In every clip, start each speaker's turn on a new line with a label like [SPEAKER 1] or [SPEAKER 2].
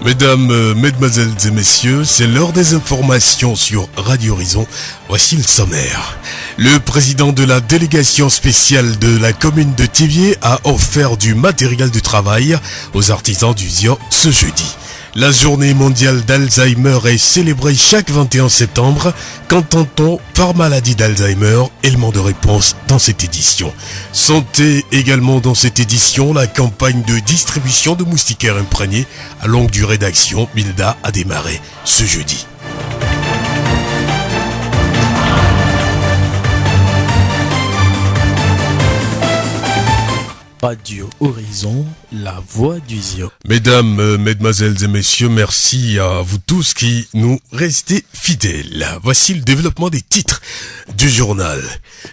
[SPEAKER 1] Mesdames, mesdemoiselles et messieurs, c'est l'heure des informations sur Radio Horizon. Voici le sommaire. Le président de la délégation spéciale de la commune de Thiviers a offert du matériel de travail aux artisans du Zion ce jeudi. La journée mondiale d'Alzheimer est célébrée chaque 21 septembre. Qu'entend-on par maladie d'Alzheimer? Élément de réponse dans cette édition. Santé également dans cette édition, la campagne de distribution de moustiquaires imprégnés à longue durée d'action, Milda, a démarré ce jeudi.
[SPEAKER 2] Radio Horizon, la voix du Zion.
[SPEAKER 1] Mesdames, mesdemoiselles et messieurs, merci à vous tous qui nous restez fidèles. Voici le développement des titres du journal.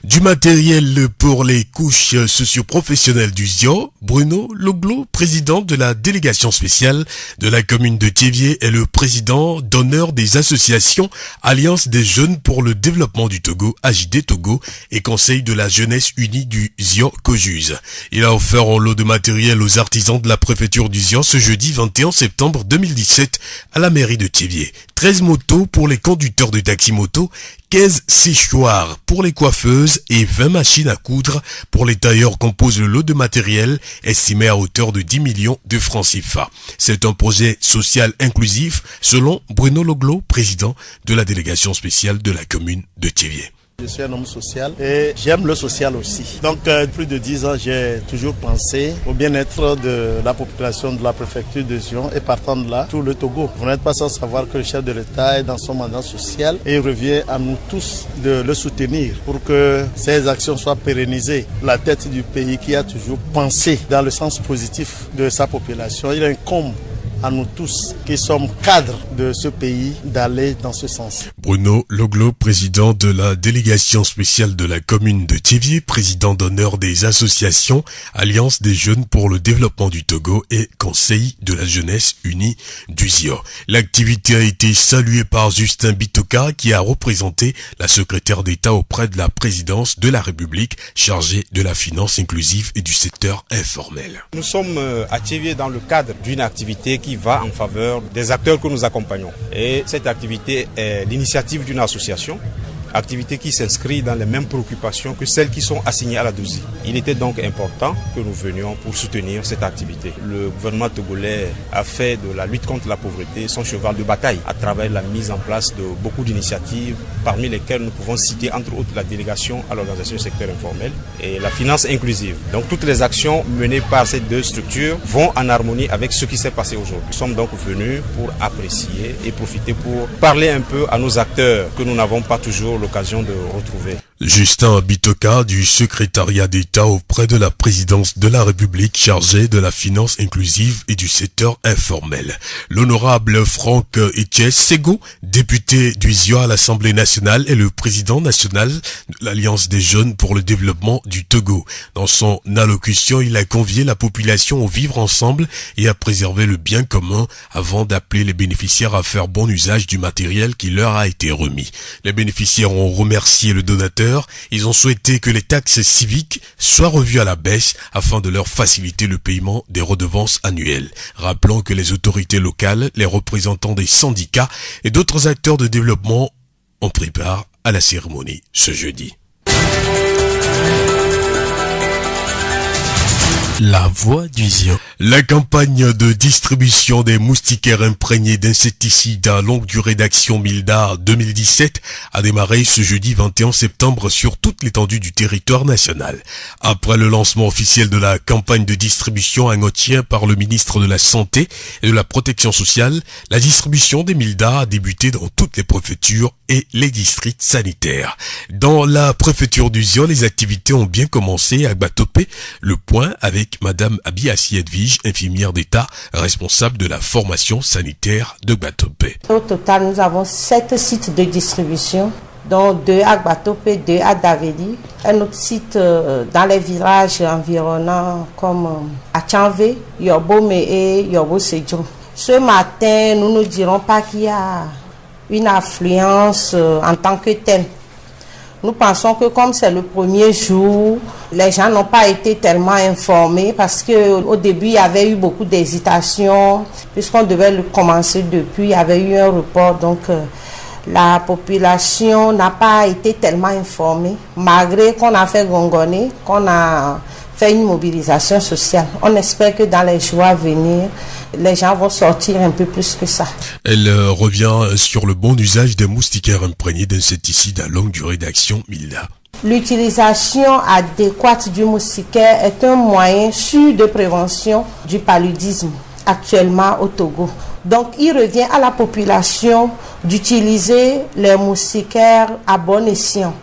[SPEAKER 1] Du matériel pour les couches socio-professionnelles du Zion, Bruno Loglo, président de la délégation spéciale de la commune de Thiviers, est le président d'honneur des associations Alliance des jeunes pour le développement du Togo, AJD Togo, et Conseil de la jeunesse unie du Zion Cojuse. Il a offert un lot de matériel aux artisans de la préfecture du Zion ce jeudi 21 septembre 2017 à la mairie de Thiviers. 13 motos pour les conducteurs de taxi-moto, 15 séchoirs pour les coiffeuses et 20 machines à coudre pour les tailleurs composent le lot de matériel estimé à hauteur de 10 millions de francs CFA. C'est un projet social inclusif selon Bruno Loglo, président de la délégation spéciale de la commune de Thiviers.
[SPEAKER 3] Je suis un homme social et j'aime le social aussi. Donc, plus de 10 ans, j'ai toujours pensé au bien-être de la population de la préfecture de Zion et partant de là, tout le Togo. Vous n'êtes pas sans savoir que le chef de l'État est dans son mandat social et il revient à nous tous de le soutenir pour que ces actions soient pérennisées. La tête du pays qui a toujours pensé dans le sens positif de sa population, il incombe à nous tous qui sommes cadres de ce pays d'aller dans ce sens.
[SPEAKER 1] Bruno Loglo, président de la délégation spéciale de la commune de Thiviers, président d'honneur des associations Alliance des jeunes pour le développement du Togo et Conseil de la jeunesse unie du Zion. L'activité a été saluée par Justin Bitoka qui a représenté la secrétaire d'État auprès de la présidence de la République chargée de la finance inclusive et du secteur informel.
[SPEAKER 4] Nous sommes à Thiviers dans le cadre d'une activité qui va en faveur des acteurs que nous accompagnons. Et cette activité est l'initiative d'une association, activité qui s'inscrit dans les mêmes préoccupations que celles qui sont assignées à la DOUZI. Il était donc important que nous venions pour soutenir cette activité. Le gouvernement togolais a fait de la lutte contre la pauvreté son cheval de bataille à travers la mise en place de beaucoup d'initiatives, parmi lesquelles nous pouvons citer entre autres la délégation à l'organisation du secteur informel et la finance inclusive. Donc toutes les actions menées par ces deux structures vont en harmonie avec ce qui s'est passé aujourd'hui. Nous sommes donc venus pour apprécier et profiter pour parler un peu à nos acteurs que nous n'avons pas toujours l'occasion de retrouver.
[SPEAKER 1] Justin Bitoka du secrétariat d'État auprès de la présidence de la République chargée de la finance inclusive et du secteur informel. L'honorable Franck Etches Sego, député du Zion à l'Assemblée nationale, est le président national de l'Alliance des jeunes pour le développement du Togo. Dans son allocution, il a convié la population au vivre ensemble et à préserver le bien commun avant d'appeler les bénéficiaires à faire bon usage du matériel qui leur a été remis. Les bénéficiaires ont remercié le donateur. Ils ont souhaité que les taxes civiques soient revues à la baisse afin de leur faciliter le paiement des redevances annuelles. Rappelons que les autorités locales, les représentants des syndicats et d'autres acteurs de développement ont pris part à la cérémonie ce jeudi.
[SPEAKER 2] La voix du Zion.
[SPEAKER 1] La campagne de distribution des moustiquaires imprégnés d'insecticides à longue durée d'action Milda 2017 a démarré ce jeudi 21 septembre sur toute l'étendue du territoire national. Après le lancement officiel de la campagne de distribution en Otien par le ministre de la Santé et de la Protection sociale, la distribution des Milda a débuté dans toutes les préfectures et les districts sanitaires. Dans la préfecture du Zion, les activités ont bien commencé à Gbatope. Le point avec Madame Abiassi Edwige, infirmière d'État, responsable de la formation sanitaire de Gbatope.
[SPEAKER 5] Au total, nous avons 7 sites de distribution, dont 2 à Gbatope, 2 à Daveli, un autre site dans les villages environnants comme Achanvé, Yobome et Yobo-Sedjo. Ce matin, nous ne dirons pas qu'il y a une affluence en tant que telle. Nous pensons que comme c'est le premier jour, les gens n'ont pas été tellement informés parce qu'au début, il y avait eu beaucoup d'hésitation puisqu'on devait le commencer depuis, il y avait eu un report. Donc, la population n'a pas été tellement informée malgré qu'on a fait gongonner, qu'on a fait une mobilisation sociale. On espère que dans les jours à venir, les gens vont sortir un peu plus que ça.
[SPEAKER 1] Elle revient sur le bon usage des moustiquaires imprégnés d'insecticides à longue durée d'action, Milda.
[SPEAKER 5] L'utilisation adéquate du moustiquaire est un moyen sûr de prévention du paludisme actuellement au Togo. Donc, il revient à la population d'utiliser les moustiquaires à bon escient.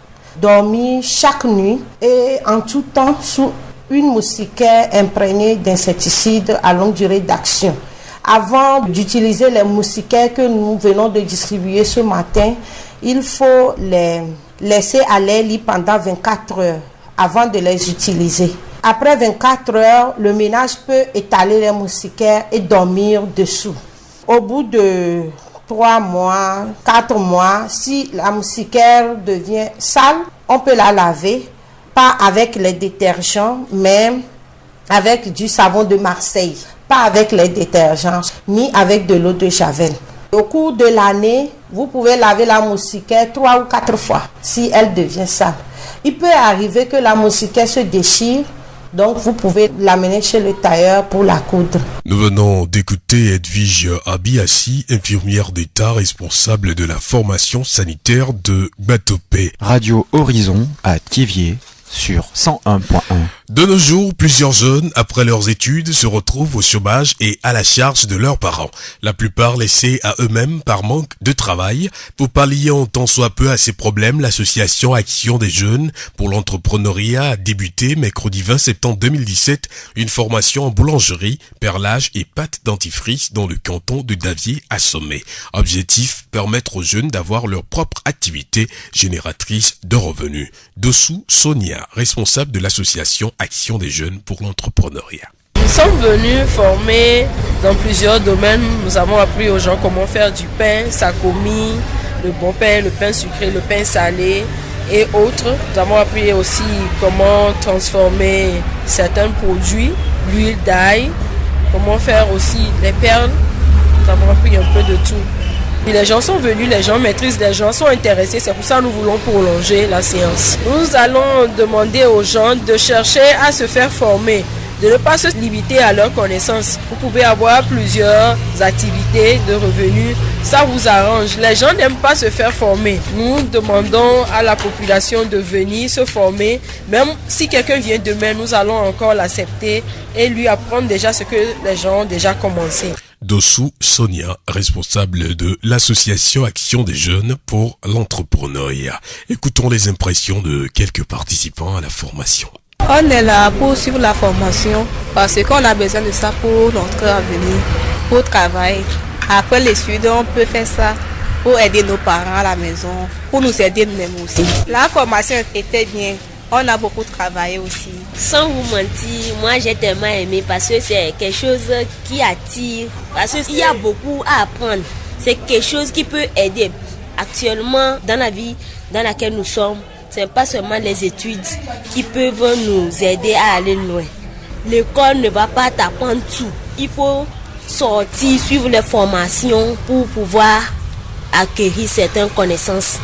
[SPEAKER 5] Dormir chaque nuit et en tout temps sous une moustiquaire imprégnée d'insecticides à longue durée d'action. Avant d'utiliser les moustiquaires que nous venons de distribuer ce matin, il faut les laisser à l'air libre pendant 24 heures avant de les utiliser. Après 24 heures, le ménage peut étaler les moustiquaires et dormir dessous. Au bout de 3 mois, 4 mois, si la moustiquaire devient sale, on peut la laver, pas avec les détergents, mais avec du savon de Marseille. Pas avec les détergents, ni avec de l'eau de Javel. Au cours de l'année, vous pouvez laver la moustiquaire 3 ou 4 fois si elle devient sale. Il peut arriver que la moustiquaire se déchire, donc vous pouvez l'amener chez le tailleur pour la coudre.
[SPEAKER 1] Nous venons d'écouter Edwige Abiassi, infirmière d'État responsable de la formation sanitaire de Batopé.
[SPEAKER 6] Radio Horizon à Thiviers sur 101.1.
[SPEAKER 1] De nos jours, plusieurs jeunes, après leurs études, se retrouvent au chômage et à la charge de leurs parents. La plupart laissés à eux-mêmes par manque de travail. Pour pallier en tant soit peu à ces problèmes, l'association Action des jeunes pour l'entrepreneuriat a débuté mercredi 20 septembre 2017 une formation en boulangerie, perlage et pâte dentifrice dans le canton de Davier à Sommet. Objectif, permettre aux jeunes d'avoir leur propre activité génératrice de revenus. Dessous, Sonia, responsable de l'association Action des jeunes pour l'entrepreneuriat.
[SPEAKER 7] Nous sommes venus former dans plusieurs domaines. Nous avons appris aux gens comment faire du pain, sakomi, le bon pain, le pain sucré, le pain salé et autres. Nous avons appris aussi comment transformer certains produits, l'huile d'ail, comment faire aussi les perles. Nous avons appris un peu de tout. Et les gens sont venus, les gens maîtrisent, les gens sont intéressés, c'est pour ça que nous voulons prolonger la séance. Nous allons demander aux gens de chercher à se faire former, de ne pas se limiter à leurs connaissances. Vous pouvez avoir plusieurs activités de revenus, ça vous arrange. Les gens n'aiment pas se faire former. Nous demandons à la population de venir se former. Même si quelqu'un vient demain, nous allons encore l'accepter et lui apprendre déjà ce que les gens ont déjà commencé.
[SPEAKER 1] Dessous, Sonia, responsable de l'association Action des jeunes pour l'entrepreneuriat. Écoutons les impressions de quelques participants à la formation.
[SPEAKER 8] On est là pour suivre la formation parce qu'on a besoin de ça pour notre avenir, pour travailler. Après les études, on peut faire ça pour aider nos parents à la maison, pour nous aider nous-mêmes aussi. La formation était bien. On a beaucoup travaillé aussi.
[SPEAKER 9] Sans vous mentir, moi j'ai tellement aimé parce que c'est quelque chose qui attire, parce qu'il y a beaucoup à apprendre. C'est quelque chose qui peut aider. Actuellement, dans la vie dans laquelle nous sommes, ce n'est pas seulement les études qui peuvent nous aider à aller loin. L'école ne va pas t'apprendre tout. Il faut sortir, suivre les formations pour pouvoir acquérir certaines connaissances.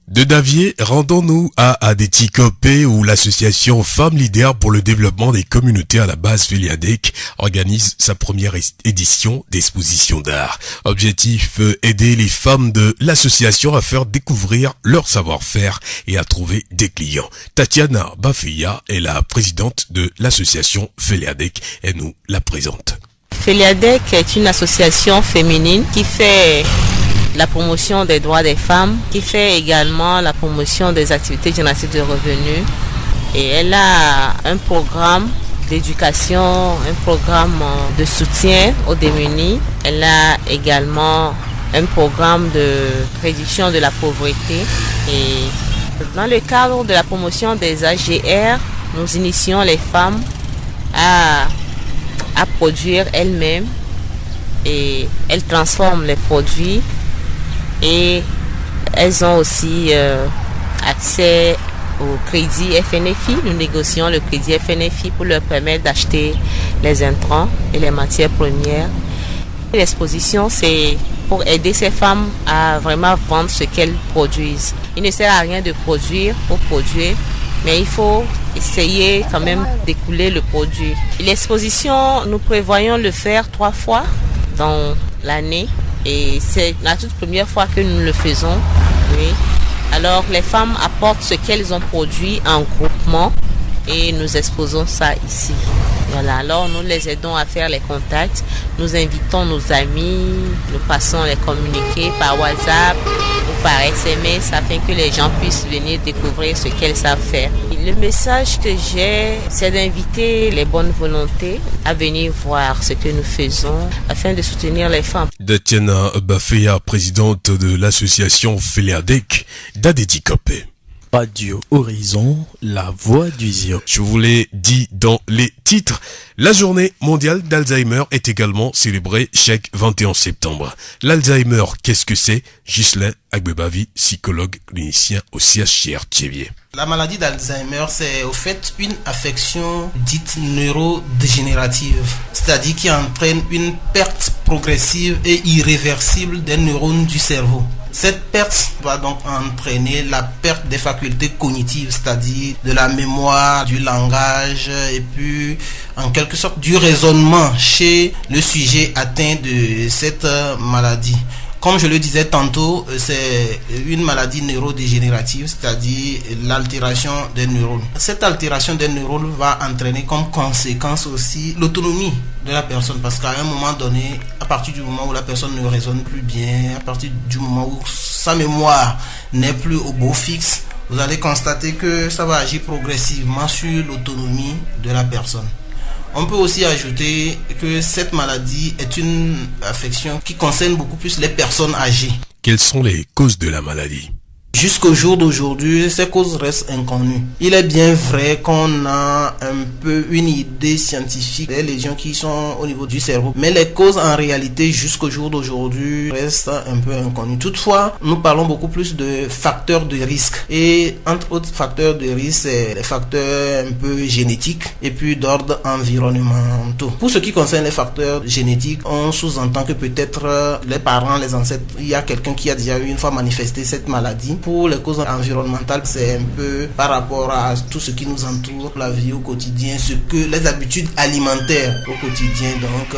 [SPEAKER 1] De Davier, rendons-nous à Adétikopé où l'association Femmes Leaders pour le développement des communautés à la base Feliadec organise sa première édition d'exposition d'art. Objectif, aider les femmes de l'association à faire découvrir leur savoir-faire et à trouver des clients. Tatiana Bafia est la présidente de l'association Feliadec et nous la présente.
[SPEAKER 10] Feliadec est une association féminine qui fait la promotion des droits des femmes, qui fait également la promotion des activités génératives de revenus. Et elle a un programme d'éducation, un programme de soutien aux démunis. Elle a également un programme de réduction de la pauvreté. Et dans le cadre de la promotion des AGR, nous initions les femmes à produire elles-mêmes et elles transforment les produits. Et elles ont aussi accès au crédit FNFI. Nous négocions le crédit FNFI pour leur permettre d'acheter les intrants et les matières premières. L'exposition, c'est pour aider ces femmes à vraiment vendre ce qu'elles produisent. Il ne sert à rien de produire pour produire, mais il faut essayer quand même d'écouler le produit. L'exposition, nous prévoyons le faire 3 fois dans l'année et c'est la toute première fois que nous le faisons. Oui. Alors les femmes apportent ce qu'elles ont produit en groupement et nous exposons ça ici. Voilà, alors nous les aidons à faire les contacts, nous invitons nos amis, nous passons les communiqués par WhatsApp ou par SMS afin que les gens puissent venir découvrir ce qu'elles savent faire. Le message que j'ai, c'est d'inviter les bonnes volontés à venir voir ce que nous faisons afin de soutenir les femmes.
[SPEAKER 1] Datiana Baféa, présidente de l'association Féléadec d'Adedi Kopé.
[SPEAKER 2] Radio Horizon, la voix du Zion.
[SPEAKER 1] Je vous l'ai dit dans les titres, la journée mondiale d'Alzheimer est également célébrée chaque 21 septembre. L'Alzheimer, qu'est-ce que c'est? Ghislain Agbebavi, psychologue clinicien au CHR Thiévier.
[SPEAKER 11] La maladie d'Alzheimer, c'est au fait une affection dite neurodégénérative, c'est-à-dire qui entraîne une perte progressive et irréversible des neurones du cerveau. Cette perte va donc entraîner la perte des facultés cognitives, c'est-à-dire de la mémoire, du langage et puis en quelque sorte du raisonnement chez le sujet atteint de cette maladie. Comme je le disais tantôt, c'est une maladie neurodégénérative, c'est-à-dire l'altération des neurones. Cette altération des neurones va entraîner comme conséquence aussi l'autonomie de la personne, parce qu'à un moment donné, à partir du moment où la personne ne raisonne plus bien, à partir du moment où sa mémoire n'est plus au beau fixe, vous allez constater que ça va agir progressivement sur l'autonomie de la personne. On peut aussi ajouter que cette maladie est une affection qui concerne beaucoup plus les personnes âgées.
[SPEAKER 1] Quelles sont les causes de la maladie?
[SPEAKER 11] Jusqu'au jour d'aujourd'hui, ces causes restent inconnues. Il est bien vrai qu'on a un peu une idée scientifique des lésions qui sont au niveau du cerveau, mais les causes en réalité jusqu'au jour d'aujourd'hui restent un peu inconnues. Toutefois, nous parlons beaucoup plus de facteurs de risque, et entre autres facteurs de risque, c'est les facteurs un peu génétiques et puis d'ordre environnementaux. Pour ce qui concerne les facteurs génétiques, on sous-entend que peut-être les parents, les ancêtres, il y a quelqu'un qui a déjà eu une fois manifesté cette maladie. Pour les causes environnementales, c'est un peu par rapport à tout ce qui nous entoure, la vie au quotidien, les habitudes alimentaires au quotidien, donc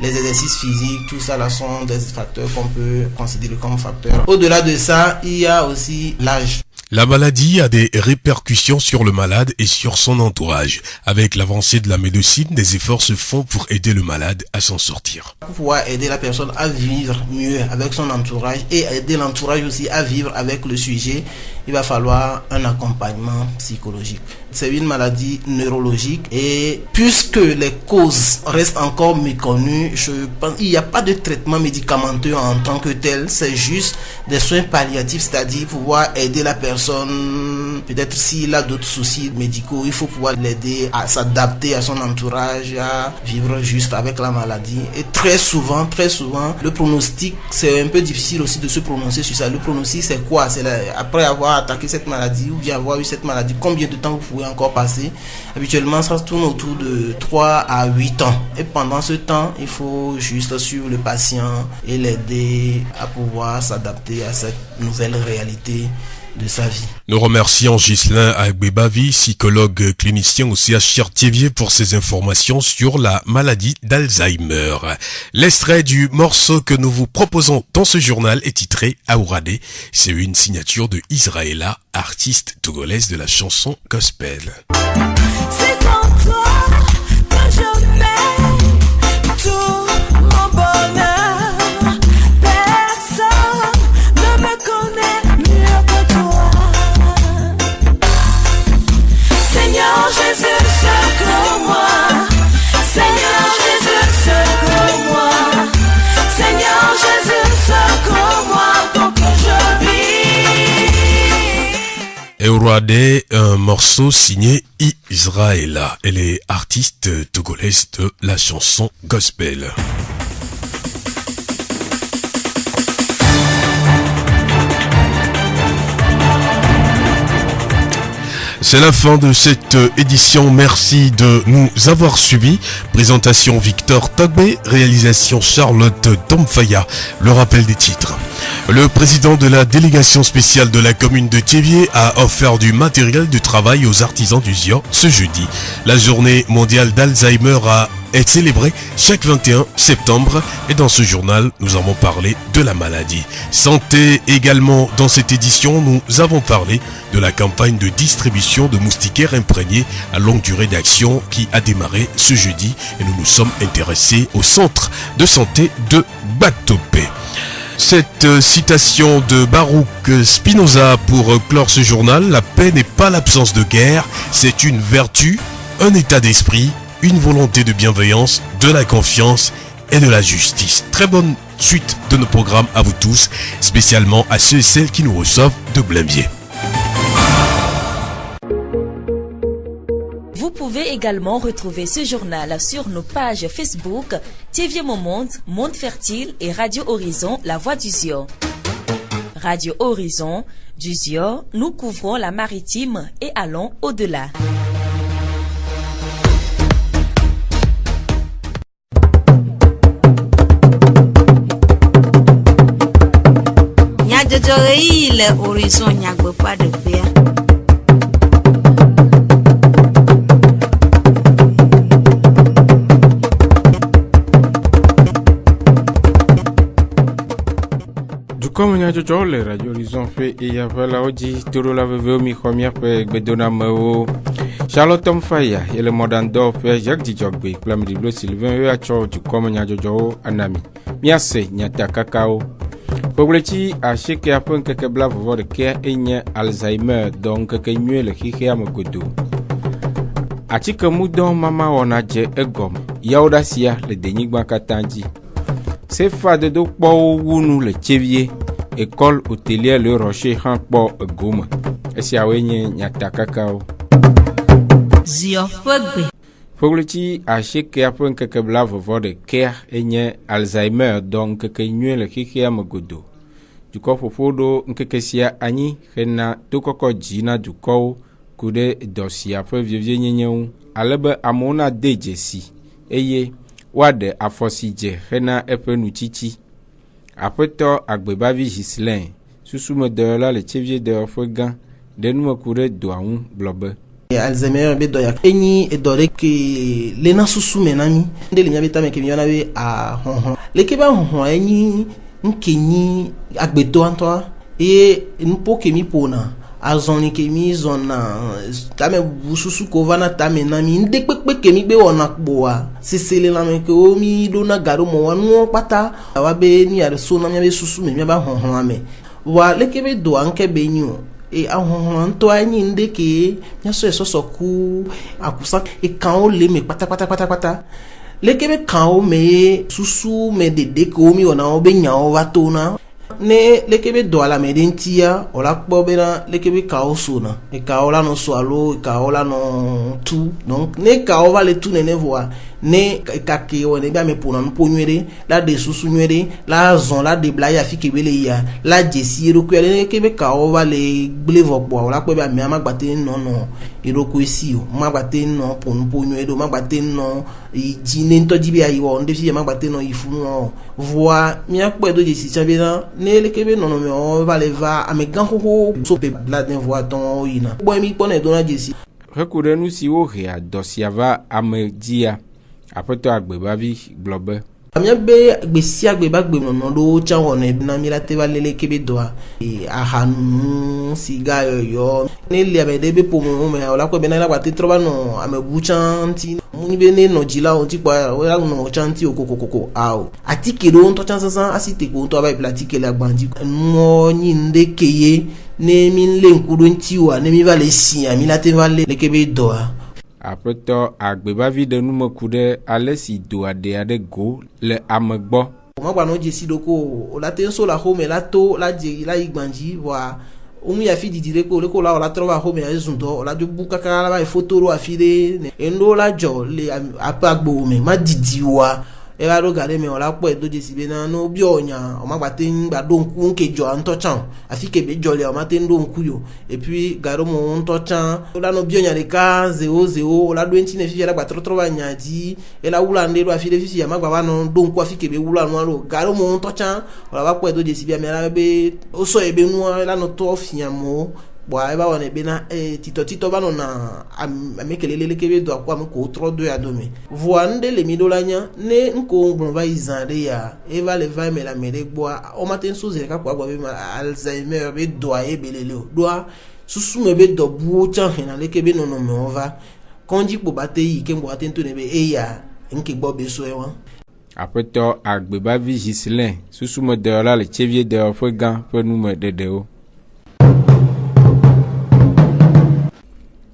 [SPEAKER 11] les exercices physiques, tout ça là sont des facteurs qu'on peut considérer comme facteurs. Au-delà de ça, il y a aussi l'âge.
[SPEAKER 1] La maladie a des répercussions sur le malade et sur son entourage. Avec l'avancée de la médecine, des efforts se font pour aider le malade à s'en sortir.
[SPEAKER 11] Pour pouvoir aider la personne à vivre mieux avec son entourage et aider l'entourage aussi à vivre avec le sujet, il va falloir un accompagnement psychologique. C'est une maladie neurologique et puisque les causes restent encore méconnues, je pense qu'il n'y a pas de traitement médicamenteux en tant que tel, c'est juste des soins palliatifs, c'est-à-dire pouvoir aider la personne, peut-être s'il a d'autres soucis médicaux, il faut pouvoir l'aider à s'adapter à son entourage, à vivre juste avec la maladie. Et très souvent, le pronostic, c'est un peu difficile aussi de se prononcer sur ça. Le pronostic, c'est quoi? C'est après avoir attaqué cette maladie ou bien avoir eu cette maladie, combien de temps vous pouvez encore passer? Habituellement, ça se tourne autour de 3 à 8 ans. Et pendant ce temps, il faut juste suivre le patient et l'aider à pouvoir s'adapter à cette nouvelle réalité de sa vie.
[SPEAKER 1] Nous remercions Ghislain Agbebavi, psychologue clinicien au CHR Thiévier, pour ses informations sur la maladie d'Alzheimer. L'extrait du morceau que nous vous proposons dans ce journal est titré Aourade. C'est une signature de Israëla, artiste togolaise de la chanson gospel.
[SPEAKER 12] C'est en toi que je mets tout mon bonheur. Personne ne me connaît mieux que toi. Seigneur Jésus, secours-moi. Seigneur Jésus, secours-moi. Seigneur Jésus, secours-moi pour que je vive.
[SPEAKER 1] Aourade, un morceau signé Israëla. Elle est artiste togolaise de la chanson gospel. C'est la fin de cette édition. Merci de nous avoir suivis. Présentation Victor Togbé, réalisation Charlotte Tomfaya. Le rappel des titres. Le président de la délégation spéciale de la commune de Thiévié a offert du matériel de travail aux artisans du Zion ce jeudi. La journée mondiale d'Alzheimer est célébrée chaque 21 septembre et dans ce journal, nous avons parlé de la maladie. Santé également dans cette édition, nous avons parlé de la campagne de distribution de moustiquaires imprégnés à longue durée d'action qui a démarré ce jeudi et nous nous sommes intéressés au centre de santé de Batopé. Cette citation de Baruch Spinoza pour clore ce journal, la paix n'est pas l'absence de guerre, c'est une vertu, un état d'esprit, une volonté de bienveillance, de la confiance et de la justice. Très bonne suite de nos programmes à vous tous, spécialement à ceux et celles qui nous reçoivent de Blainviers.
[SPEAKER 13] Vous pouvez également retrouver ce journal sur nos pages Facebook Thiévié Monde, Monde Fertile et Radio Horizon, La Voix du Zion. Radio Horizon, du Zion, nous couvrons la maritime et allons au-delà.
[SPEAKER 14] Le horizon n'y a pas de paix.
[SPEAKER 15] Du comme nya jojo le radio horizon fait et ya la oji toro la veve mi khomia pe gbedona mo Charlotte Tomfaya et le modern do fait Jacques Dijogbe plan de bleu Sylvain e a cho du comme nya jojo anami miase nya takakao Pobleti a cheke apon keke bla vovo de care enye Alzheimer donc ke nyue le khikhe amogodo. Atika mudon mama ona je egom. Yaoda sia le denigba katanji. Se fa de do po wunu le Thiévié école hôtelière le Rocher han po egoma. Esi awenye nyata kakao.
[SPEAKER 14] Zio fogbe.
[SPEAKER 15] Pobleti a cheke apon keke bla vovo de care enye Alzheimer donc ke nyue le khikhe amogodo. Duko fofodo nkekesia anyi hena tokoko jina duko kude dosia fe vievie nyenyeu alebe amona dejesi eye wade afosije hena epe nuchichi apeto agbebavi Gislin susume de la le Thiévié de fogan de nous kude doaun blobe
[SPEAKER 11] Alzheimer be doya enyi edore ke lena susu menami ndele nyabeta me kemiona we a honhon lekeba honhon enyi nkenyi agbeto antoa e npo kemi pona azoni kemi zona tame bususu kovana tame nami ndekpekpe kemi be wona kboa sisele la me ko mi dona garo mo wanu pata wa be ni are so na me be susu me ba honhon ame wa lekebe do anke be nyu e ahonhon to anyi ndeke nyaso eso ku akusa e kan o le me pata lekebe kan o me susu me dede ko mi ona o be nya o watona ne lekebe do ala me dentia o la kpo be na lekebe ka o so na e ka o la no so alo e ka o la no tu donc ne ka o va le tu ne voa ne ka ke o ne ba me pona no ponwere la de susu nwere la zon la de bla ya fi ke bele ya la jesi ro ko le kebe ka o va le blevo po o la kpo ba me amagbate no iroko esi o magbate no ponwere o magbate no jine nto jibi ayi wo nde fi magbate no ifunu o voa mi akpo do jesi chabe na ne le kebe no me o va le va amegan ho so pe bla den voa ton o ina bo mi pone do na jesi
[SPEAKER 15] rekure nu si wo ria dosiava amedia apoto agbebavi blobe
[SPEAKER 11] amia be gbesi agbebagbe no do chawo ne na mi la te va lele kebe doa e ahanu siga yo ne le amede be pomo me ola ko be na la kwate troba no amebu chanti muni be ne no jila on ti pa ola no chanti okokokoko ao atike do to chansa asite ko to ba platike la gbandi mo nyi ndekeye ne mi le nkudo nti wa ne mi va le si ami la te va le kebe doa
[SPEAKER 15] apeto agbebavi de nume kude alesi do ade go le amegbo
[SPEAKER 11] mo gba no jesi doko o la te so la home la to la je la igbanji wa omu ya fi didire ko le ko la trova home ya zundo la jo buka kala ba photo ro afide endo la jo le apagbo me ma didi wa e va regarder mais on la po do desi be na no bi onya o ma gba te ngba do nku nke jo an to chan afi ke be jole o ma te ndo nku yo et puis garo mo nto chan o la no bi onya de ka 00 o la do enti ne fi ya gba tro ba nya di e la wula nde do afi de fi ya ma gba ba no do nku afi ke be wula no ro garo mo nto chan o la ba po do desi be me la be o so e be nu la no to fi ya mo bo ai ba wona be na tito ba no na amekelele kebe do akwa ko tro do ya do me voande le midolanya ne nko ngbon ba izande ya e va le va me la mere gbo o maten suze ka kwa gbo be Alzheimer be do e belele o do susu me be do bu chan hena le kebe no me ova konji po bate yi ke mbo aten to ne be e ya nke gbo be so e wan
[SPEAKER 15] apeto agbeba vigisilin susu me de la le chevie de fo gan fo nu me de o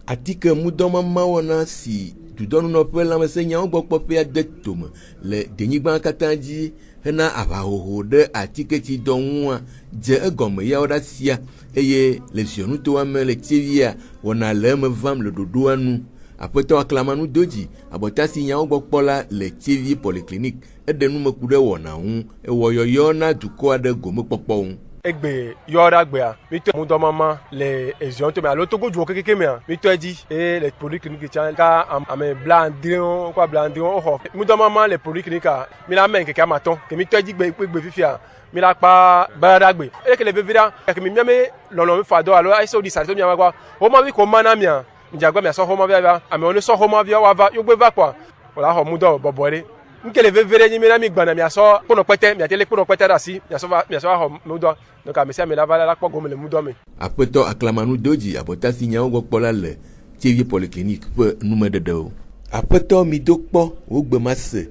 [SPEAKER 16] atike mudɔma mawana si dudɔnu nɔƒe lãmesẽnyawo gbɔ kpɔƒe ade tome le denyigba katã dzi hena aʋahoho ɖe atiketsi dɔ ŋua dze egɔme yawo ɖe asia eye le ziɔnutoa me le tsevia wɔna le eme vam le ɖoɖoa nu. Aƒetɔ aklamanu do dzi abɔta si nyawo gbɔ kpɔ la le tsevi polyclinique eɖe numeku ɖe wɔna ŋu ewɔ yɔyɔ na dukɔ aɖe gomekpɔkpɔ ŋu.
[SPEAKER 17] Egbe yɔra gbea mito mudɔmama le ezion to me alo togo juwo kekeke mea mito edi e le polyclinique tsa ka ame blandrion kwa blandrion ho mudɔmama le polyclinique mi la men keke amaton ke mito edi gbe fifia mi la pa bara gbe e ke le vevira ke mi miame lolo mi fado alo ai so di sa to mi amagwa o ma wi ko mana mia mi jagwa mi so ho ma via ame oni so ho ma via wa va yo gbe va kwa wala ho mudo bobore nkele vevere ni mi na mi gbana mi aso pono pete mi atele pono pete rasi mi aso ho mudo donc amesi ame la va la kpɔ gome le mudo me.
[SPEAKER 16] Aƒetɔ aklamanu doji abɔta si nyawo gbɔ kpɔ la le tsevi polyclinique ƒe numeɖeɖewo. Aƒetɔ mi do kpɔ wo gbe ma se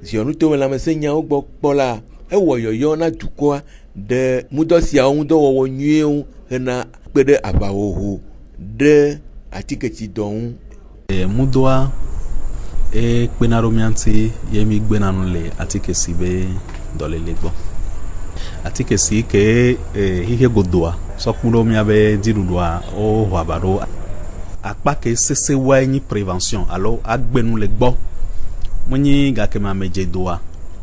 [SPEAKER 16] ziɔnutome lãmesẽ nyawo gbɔ kpɔ la ewɔ yɔyɔ na dukɔa ɖe mudɔ siawo ŋu dɔwɔwɔ nyuiewo hena kpe ɖe aʋahoho ɖe atiketsi dɔ ŋu.
[SPEAKER 2] Mudɔa kpena ɖo mia ŋuti ye mi gbena nu le atike si be dɔlele gbɔ. Atike si ke hihe godoa sɔkpu ɖo mia be dziɖuɖua o ho aba ɖo akpa ke sese wa nyi prévention alo agbenu le gbɔ menyi gake me amedze doa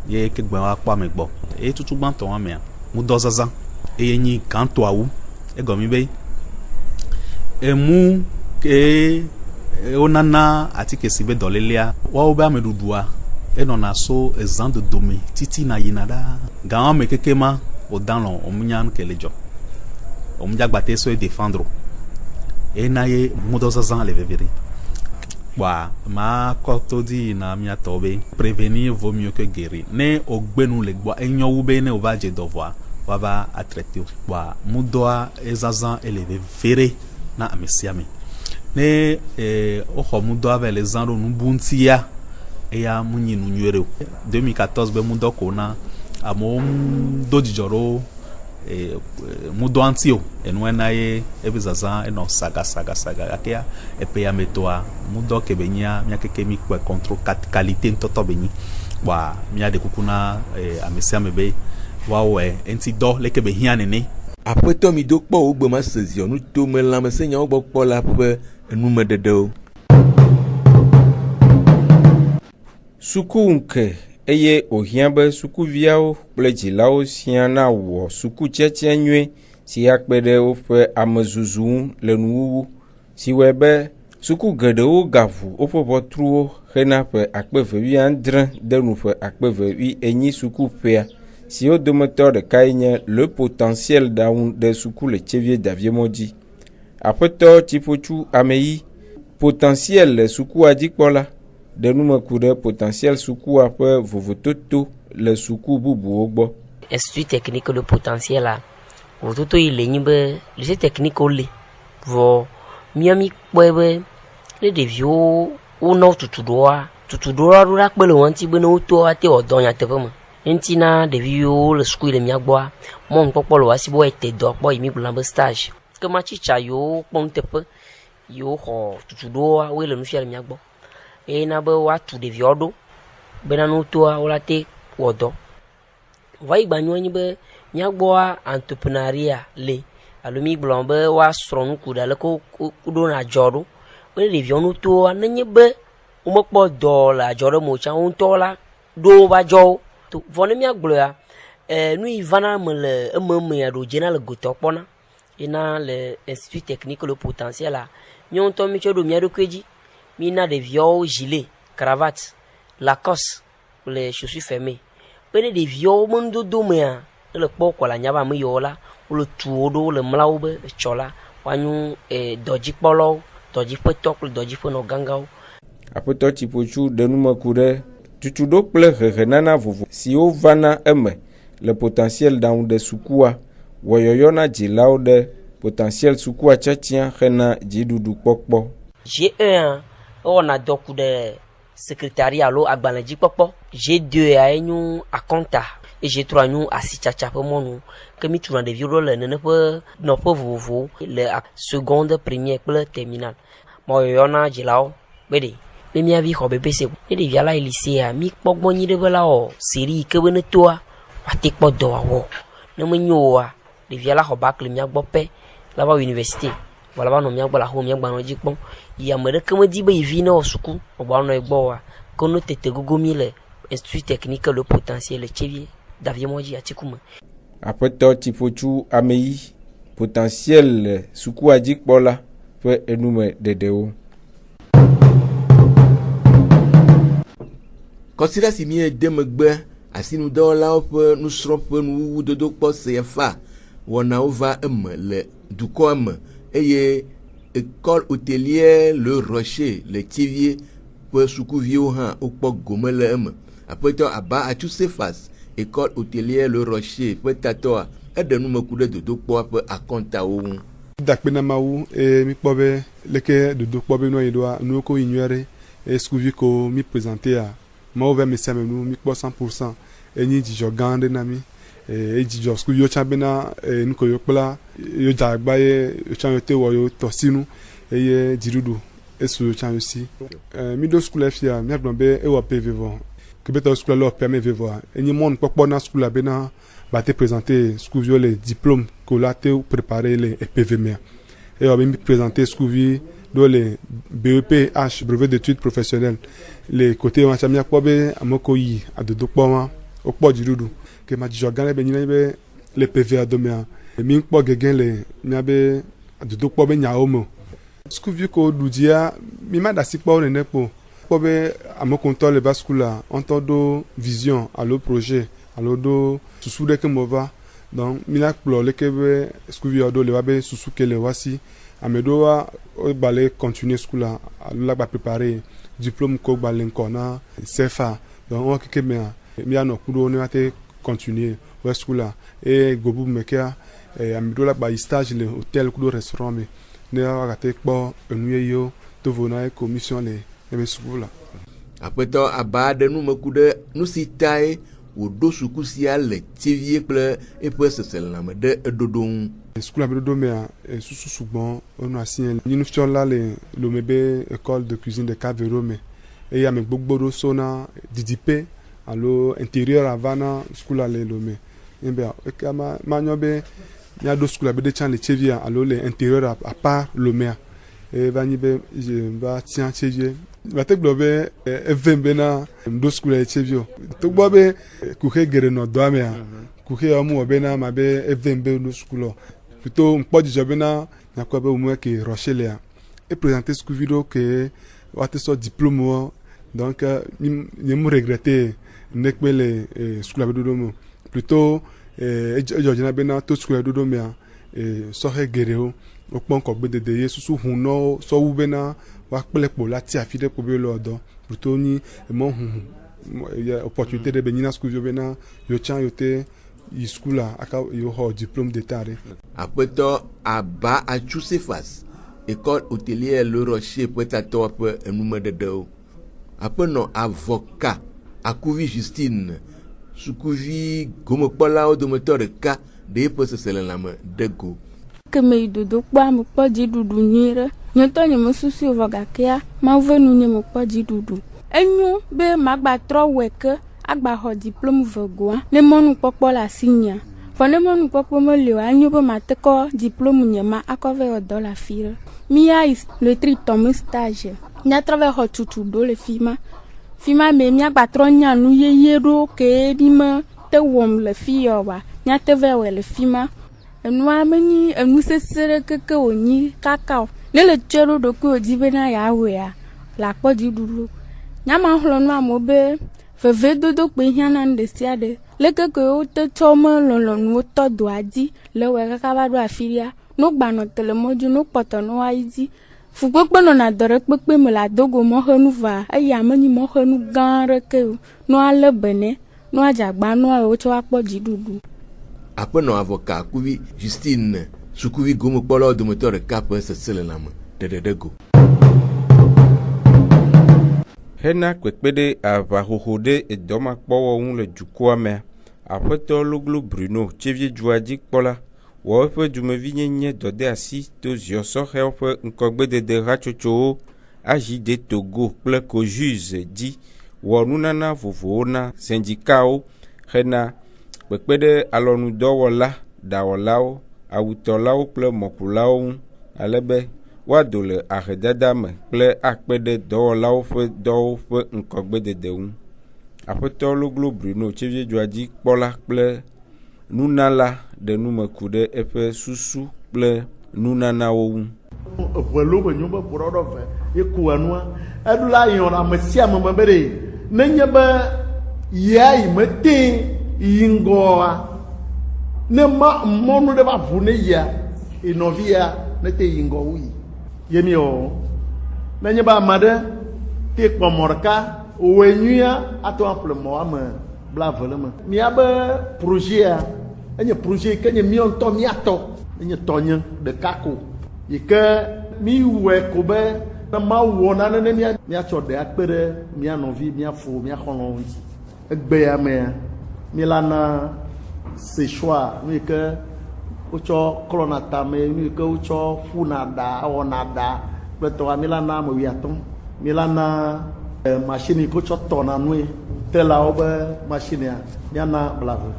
[SPEAKER 2] ye ke gbe wa kpɔ ame gbɔ eye tutu gbãtɔ wa mea mudɔ zaza eye nyi gãtɔawu egɔmi be emu ke wonana atike si be dɔlelea woawo be ameɖuɖua enɔna so ezã de dome titi na yina ɖaa gã ame keke ma wòdalɔ omunya nu ke le dzɔ omudzagba so e défendre ena ye mudɔzazã le veve ɖe kpoa ma kɔtɔ di na miatɔ be prévenir vaut mieux que guérir ne ogbenu le gbɔ enyo wu be ne wova dze dɔvɔa wava atraité o kpoa mudɔa ezazã ele veve ɖe na ame sia ame ne woxɔ mudɔa va le zã ɖo nubu ŋutia eya munyi nu nyuie o 2014 be mudɔ ko na amewo do dzidzɔ ɖo mudɔ ŋuti o enu ena ye ebe zazã enɔ saga gakea epeya me toa mudɔ ke be nyia mia keke mi kpɔe contrôle qualité ŋutɔtɔ be nyi kpoa mia ɖe kuku na ame sia ame be woawɔe eŋuti dɔ leke be hiã nene.
[SPEAKER 16] Aƒetɔ mi do kpɔ wo gbe ma se ziɔnutome lãmesẽnyawo gbɔ kpɔ la ƒe enumeɖeɖewo.
[SPEAKER 15] Suku nke eye ohia be sukuviawo kple dzilawo sia na wɔ sukutsiatsia nyuie si akpe ɖe woƒe amezuzu ŋu le nuwuwu si wɔe be suku geɖewo gaʋu woƒe ʋɔtruwo hena ƒe 2017 de nu ƒe 2018 sukuƒea siwo dometɔ ɖeka nye le potentiel d'anwu de suku le Tsevier Daviemɔ dzi. Aƒetɔ Tsipotsu Ameyi potentiel le sukua dzikpɔla de numeku ɖe potentiel sukua ƒe vovototo le suku bubuwo gbɔ.
[SPEAKER 18] Institut technique de potentiel la vovototo yi le nyi be lycée technique wo le vɔ miami kpɔe be ne ɖeviwo wonɔ tutuɖoa ɖo ɖa kpe le wɔn ŋuti be ne woto ate wɔ dɔ nyateƒe me ŋuti na ɖeviwo le suku yi le mia gbɔa mɔnukpɔkpɔ le wasi be woate dɔ kpɔ yi mi gblɔna be stage ke ma tsitsa yiwo kpɔ nuteƒe yiwo xɔ tutuɖoa woe le nufia le mia gbɔ eye na be woatu ɖeviwo ɖo bena no toa wola te wɔ dɔ va yi gbanyo nyi be mia gbɔa entrepreneuria le alo mi gblɔ be woasrɔ̃ nuku ɖe aleke woɖona adzɔ ɖo be ɖeviwo no toa nenye be womekpɔ dɔ le adzɔ ɖe mo tsã wo ŋutɔ la do ba jo to vone mi aglo ya nu ivana me le ya do jena le goto pona ina le institut technique le potentiel là nyon to mi chodo mi ado kweji mi na de vieux gilet cravate Lacoste les chaussures fermées pene de vieux mondo do me ya le poko la nyaba me yola le tuodo le mlaube chola wanyu doji polo doji petok doji fono gangao
[SPEAKER 15] apoto tipochu denuma kude tutudo ple renana vovo si o vana eme le potentiel dans de sukua woyoyona jilao de potentiel sukua tchatien rena jidudu pokpo
[SPEAKER 18] G1 on a doku de secrétariat lo agbalanji pokpo G2 a enyu akonta et G3 ñu asichacha pe monu que mi turan de violo le ne pe no pe vovo le seconde première ple terminal moyoyona jilao bede mi avi ko bebe se e de viala lycée a mi pogbo nyi de bela o série ke bene toa ati po do awo na menyoa de viala ko bakle mi agbo pe la ba université wala ba no mi agbo la ho mi agba no jikpon ya mere ke mo di be vi na osuku ogba no egbo wa ko no tete gogo mi le institut technique le potentiel le Tchevier Davier Moji atikuma
[SPEAKER 15] apoto tipochu amei potentiel suku ajikpola pe enume dedeo
[SPEAKER 16] Considère si mieux demegbe asinu dɔwɔlawo ƒe nusrɔ̃ƒe nuwuwu dodo kpɔ CFA wɔnawo va eme le dukɔa me eye école hôtelière Le Rocher le Tchevier ƒe sukuviwo hã wokpɔ gome le eme. Aƒetɔ Aba Atsu Sefas école hôtelière Le Rocher ƒe tatɔa eɖe numeku ɖe dodokpɔa ƒe akɔntawo ŋu.
[SPEAKER 19] Dakpe na mawu mi kpɔ be leke dodokpɔ be nɔyi ɖoa nuwo ko yi nyuie ɖe eye sukuvi ko mi présente a mawo ve mi same nu mi kpɔ 100% enyi dzidzɔ gã aɖe na mi dzidzɔ sukuviwo tsã bena nu ko yo kpla yo dze agba ye yo tsã yo te wɔ yo tɔsinu eye dziɖuɖu esu yo tsã yo si mi ɖo sukula fia mi agblɔ be ewɔ PV vɔ kebetɔ sukula le wɔ PMV vɔa enyi mɔnu kpɔkpɔ na sukula bena ba te présenter sukuviwo le diplôme ko la te préparer le PV mea eye mi présenter sukuvi do le BEPH brevet d'études professionnelles les côtés ma chamia kpɔ be ameko yi adodokpɔ ma okpɔ dziɖuɖu ke ma dzidzɔ gã ɖe be nyina be le PV adomea mi kpɔ gege le mia be adodokpɔ be nyawo me sukuvi ko ɖu dzia mi ma ɖe asi kpɔ nene kpo kpɔ be ameko ŋutɔ le va sukula ŋutɔ do vision alo projet alo do susu ɖe ke me va donc mi la kplɔ leke be sukuviwo do le va be susu ke le wasi ame ɖewoa wogba le continuer sukula alo la gba préparer diplôme ko gba le ŋkɔ na CFA donc wɔn keke mea mianɔ ku ɖo ne va te continuer wɔ sukula eye gobu me kea ame ɖewo la gba yi stage le hôtel ku ɖo restaurant me ne va gate kpɔ enu yeyewo to vo na commission le ebe sukula.
[SPEAKER 16] Aƒetɔ Aba ɖe numeku ɖe nu si tae wòɖo suku sia le Tchevier kple eƒe seselelãme ɖe eɖoɖo ŋu.
[SPEAKER 19] Sukula be ɖoɖo mea susu sugbɔ wonɔ asi nye nufiɔla le lome be école de cuisine de Cavero me eye ame gbogbo ɖo so na didipe alo intérieur ava na sukula le lome ebe eka ma nyɔ be miaɖo sukula be ɖe tsã le Tchevier alo le intérieur à part lomea eva nyi be va tia Tchevier va te gblɔ be evem bena ɖo sukula le Tchevier o togbɔ be kuxe geɖe nɔ dɔa mea kuxe wɔm wɔ bena ma be evem be ɖo sukula plutôt mkpɔ dzidzɔ bena nyakpɔ be wòme ke Rocher lea présenter sukuvi ɖewo ke woate sɔ diplôme wo donc nye mu regrette nekpe le sukula be ɖoɖo me plutôt edzɔ dzina bena to sukula ɖoɖo mea sɔhe geɖewo wokpɔ ŋkɔgbe dede ye susu hunɔwo sɔwu bena woakple kpo la ti afi ɖe kpo be le dɔ plutôt nyi emɔ huhu opportunité ɖe be nyina sukuviwo bena yo tsã yo te yi sukula aka yo xɔ diplôme d'état ɖe.
[SPEAKER 16] Aƒetɔ Aba Atsu Sefas école hôtelière Le Rocher ƒe tatɔwo ƒe enumeɖeɖewo. Aƒenɔ Avɔka Akuvi Justine sukuvi gomekpɔlawo dometɔ ɖeka ɖe eƒe seselelãme de go.
[SPEAKER 20] Keme yi dodokpɔ ame kpɔ dziɖuɖu nyui ɖe nye ŋutɔ nye mesusu vɔ gakea mawu ve nu nye mekpɔ dziɖuɖu enyo be magba trɔ wɔe ke agba xɔ diplôme vegoa ne mɔnukpɔkpɔ le asi nyea vɔ ne mɔnukpɔkpɔ meli o enyo be mate kɔ diplôme nye ma akɔ ve wɔ dɔ le afi ɖe mi ya yi le tri tɔme stage miatrɔ ve xɔ tutu ɖo le fi ma fima me miagbatrɔ nya nu yeye ɖo ke bi me te wɔm le fi ya wa miate va wɔ le fima enua menyi enu sesere keke wonyi kakao ne le tse ɖo ɖokui wodi be na ya wɔa la kpɔ dziɖuɖu nyama xlɔ nu amewo be vevedodo kpe hiã na nu ɖe sia ɖe leke ke wote tsɔ me lɔlɔnuwo tɔ doa dzi le wɔe kaka va ɖo afiria no gbanɔ tele mɔdzi no kpɔtɔ no wa yi dzi fukpekpe nɔna dɔ ɖe kpekpe me le adogo mɔxenu va eye amenyi mɔxenu gã aɖe ke o no alé bene no adzagba no awo tsɔ akpɔ dziɖuɖu.
[SPEAKER 16] Aƒenɔ avɔka kuvi Justine sukuvi gomekpɔlawo dometɔ ɖeka ƒe sese le lãme ɖeɖeɖe go.
[SPEAKER 15] Hena kpekpe ɖe aʋahoho ɖe edɔmakpɔwɔ ŋu le dukɔa mea, aƒetɔ Loglo Bruno tsevie dua dzi kpɔla wɔ eƒe dumevi nye dɔde asi to ziɔ sɔxewo ƒe ŋkɔgbedede hatsotsowo azi de Togo kple Kojuse dzi wɔ nunana vovowo na sindikawo hena kpekpe ɖe alɔnudɔwɔla, ɖawɔlawo, awutɔlawo kple mɔƒolawo ŋu alebe woado le ahedada me kple akpe ɖe dɔwɔlawo ƒe dɔwo ƒe ŋkɔgbedede ŋu. Aƒetɔ Loglo Bruno tsevie dua dzi kpɔla kple nunala ɖe numeku ɖe eƒe susu kple nunanawo ŋu.
[SPEAKER 3] Eʋelo be nyo be ʋuɖɔ ɖɔ ve yeku enua eɖu la yɔna ame sia ame me be ɖe nenye be ya yi mete yi ŋgɔa ne ma mɔnu ɖe va ʋu ne yia enɔvia ne te yi ŋgɔ wu yi yemi o nenye be ame ɖe te kpɔ mɔ ɖeka owoe nyuia ato aƒle mɔ ame blave le me miabe projet enye projet ke nye mia ŋutɔ miatɔ enye tɔnye ɖeka ko yi ke mi wɔe ko be ne ma wɔ nane ne miatsɔ ɖe akpe ɖe mia nɔvi miafo miaxɔlɔ ŋuti egbe ya mea milana sexoa nu yi ke wotsɔ klɔna tame nu yi ke wotsɔ ƒuna ɖa awɔna ɖa kple tɔwa milana ame 15 milana machine yi ke wotsɔ tɔna nue telawo be machinea miana blave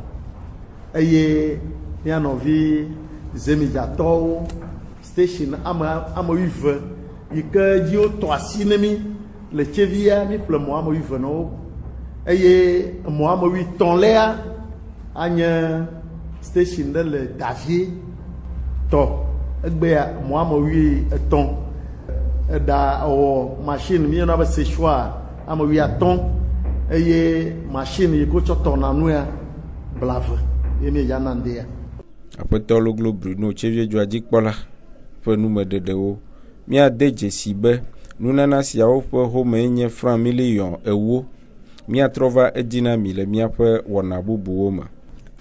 [SPEAKER 3] eye mia nɔvi zemidzatɔwo station ame 20 yi ke dzi wotɔ asi ne mi le tsevia mi ƒle mɔ ame 20 na wo eye mɔ ame 13 lea anye station ɖe le Davie tɔ egbea mɔ ame 13 eda wɔ machine mi yɔna be sexoa ame 15 eye machine yi ke wotsɔ tɔna nua blave ye mi yana ndea.
[SPEAKER 15] Aƒetɔ Loglo Bruno tsevie dua dzi kpɔla ƒe numeɖeɖewo miade dzesi be nunana siawo ƒe home nye franc million ewo miatrɔ va edina mi le miaƒe wɔna bubuwo me.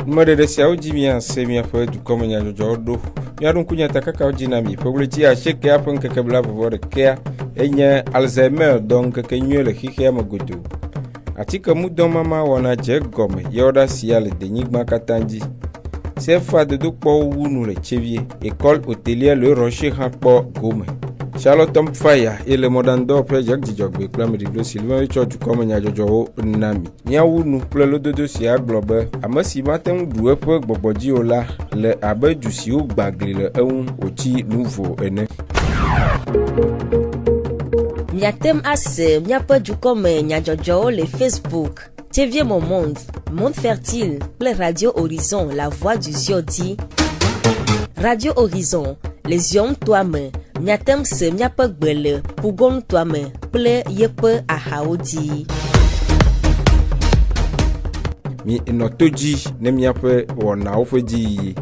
[SPEAKER 15] Numeɖeɖe siawo dzi miase miaƒe dukɔme nyadzɔdzɔwo ɖo miaɖo ŋku nyatakakawo dzina mi ƒe ɣleti 80 ƒe ŋkeke 21 enye Alzheimer dɔ ŋkeke nyuie le xixea me godo. Atike mudɔmama wɔna dze gɔme yɔɖa sia le denyigba katã dzi. CFA dodokpɔwo wu nu le tsevie école hôtelière le Rocher hã kpɔ gome. Charlotte Fire et le mɔɖaŋudɔ ƒe dzidzɔgbe kple ameɖiɖo Sylvain tsɔ dukɔme nyadzɔdzɔwo na mi. Miawu nu kple lododo sia gblɔ be ame si mate ŋu ɖu eƒe gbɔgbɔdzi o la le abe du siwo gbagli le eŋu wòtsi nu vo ene.
[SPEAKER 13] Miatem ase miaƒe dukɔme nyadzɔdzɔwo le Facebook Tsevie Monde, Monde Fertile kple Radio Horizon, la voix du Ziodi. Radio Horizon, les yom toame, miatem se miape gbele, pugon toame, kple yepe ahaodi.
[SPEAKER 15] Mi enɔtodzi ne miaƒe wɔnawo ƒe dzi yiyi